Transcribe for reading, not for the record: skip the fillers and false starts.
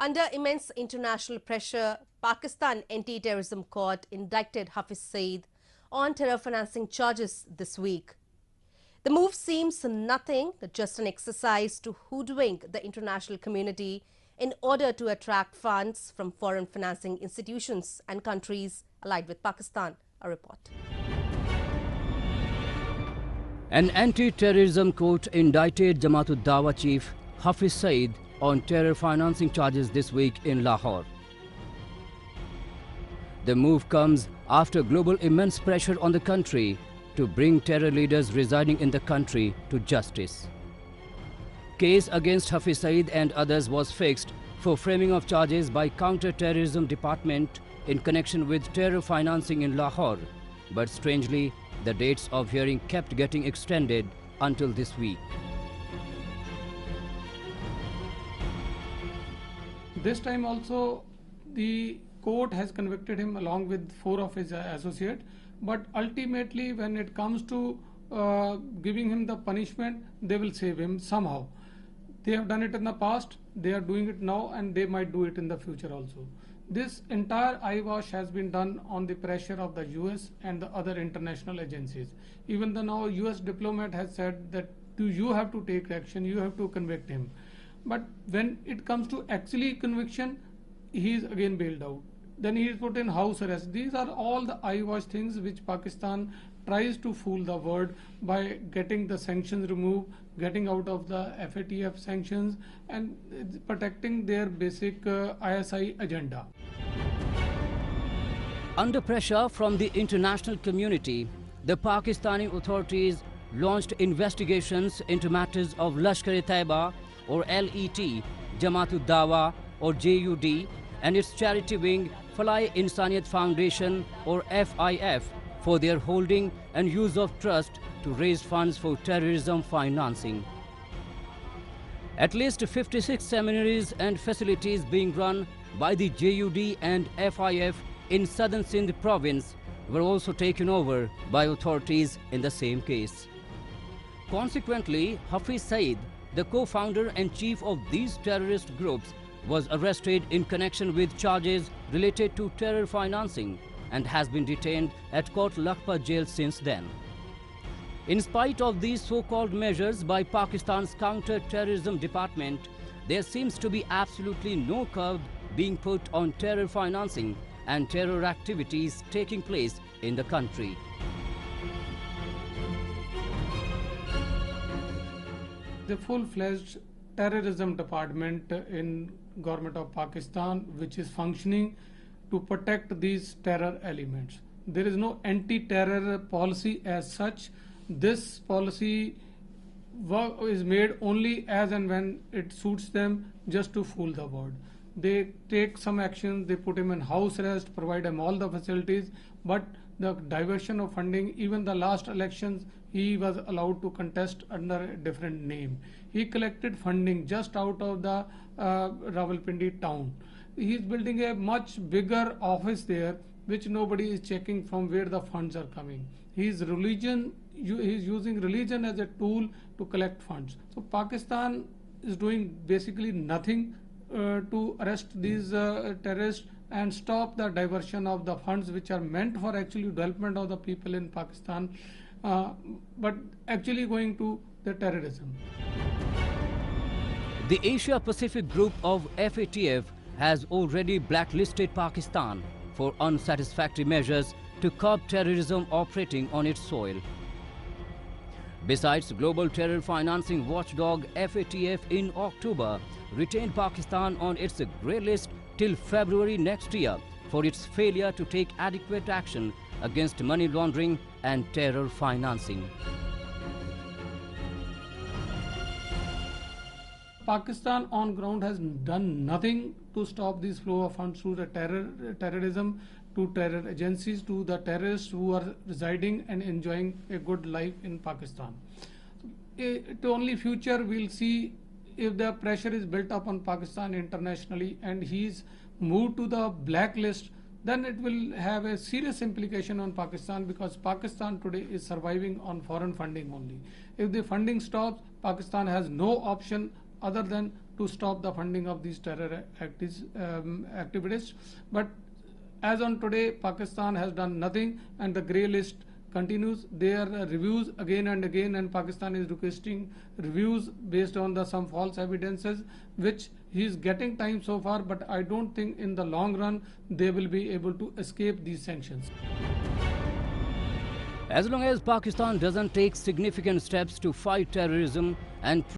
Under immense international pressure, Pakistan Anti-Terrorism Court indicted Hafiz Saeed on terror financing charges this week. The move seems nothing, just an exercise to hoodwink the international community in order to attract funds from foreign financing institutions and countries allied with Pakistan. A report. An anti-terrorism court indicted Jamaat-ud-Dawa chief Hafiz Saeed on terror financing charges this week in Lahore. The move comes after global immense pressure on the country to bring terror leaders residing in the country to justice. Case against Hafiz Saeed and others was fixed for framing of charges by Counter-Terrorism Department in connection with terror financing in Lahore. But strangely, the dates of hearing kept getting extended until this week. This time also, the court has convicted him along with 4 of his associates. But ultimately, when it comes to giving him the punishment, they will save him somehow. They have done it in the past, they are doing it now, and they might do it in the future also. This entire eyewash has been done on the pressure of the US and the other international agencies. Even the now US diplomat has said that you have to take action, you have to convict him. But when it comes to actually conviction, he is again bailed out. Then he is put in house arrest. These are all the eyewash things which Pakistan tries to fool the world by getting the sanctions removed, getting out of the FATF sanctions, and protecting their basic ISI agenda. Under pressure from the international community, the Pakistani authorities launched investigations into matters of Lashkar-e-Taiba or LET, Jamaat-ud-Dawa or JUD, and its charity wing Falai Insaniyat Foundation or FIF for their holding and use of trust to raise funds for terrorism financing. At least 56 seminaries and facilities being run by the JUD and FIF in southern Sindh province were also taken over by authorities in the same case. Consequently, Hafiz Saeed, the co-founder and chief of these terrorist groups, was arrested in connection with charges related to terror financing and has been detained at Kot Lakhpa jail since then. In spite of these so-called measures by Pakistan's Counter-Terrorism Department, there seems to be absolutely no curb being put on terror financing and terror activities taking place in the country. The full-fledged terrorism department in government of Pakistan, which is functioning to protect these terror elements. There is no anti-terror policy as such. This policy is made only as and when it suits them, just to fool the world. They take some action, they put him in house arrest, provide him all the facilities, but the diversion of funding, even the last elections, he was allowed to contest under a different name. He collected funding just out of the Rawalpindi town. He is building a much bigger office there, which nobody is checking from where the funds are coming. He is using religion as a tool to collect funds. So Pakistan is doing basically nothing to arrest these terrorists and stop the diversion of the funds which are meant for actually development of the people in Pakistan, but actually going to the terrorism. The Asia Pacific Group of FATF has already blacklisted Pakistan for unsatisfactory measures to curb terrorism operating on its soil. Besides, global terror financing watchdog FATF in October retained Pakistan on its grey list till February next year for its failure to take adequate action against money laundering and terror financing. Pakistan on ground has done nothing to stop this flow of funds to the terrorism, to terror agencies, to the terrorists who are residing and enjoying a good life in Pakistan. The only future we'll see if the pressure is built up on Pakistan internationally and he's moved to the blacklist, then it will have a serious implication on Pakistan, because Pakistan today is surviving on foreign funding only. If the funding stops, Pakistan has no option other than to stop the funding of these terror activities. But as on today, Pakistan has done nothing, and the grey list continues. There are reviews again and again, and Pakistan is requesting reviews based on some false evidences, which he is getting time so far, but I don't think in the long run they will be able to escape these sanctions. As long as Pakistan doesn't take significant steps to fight terrorism and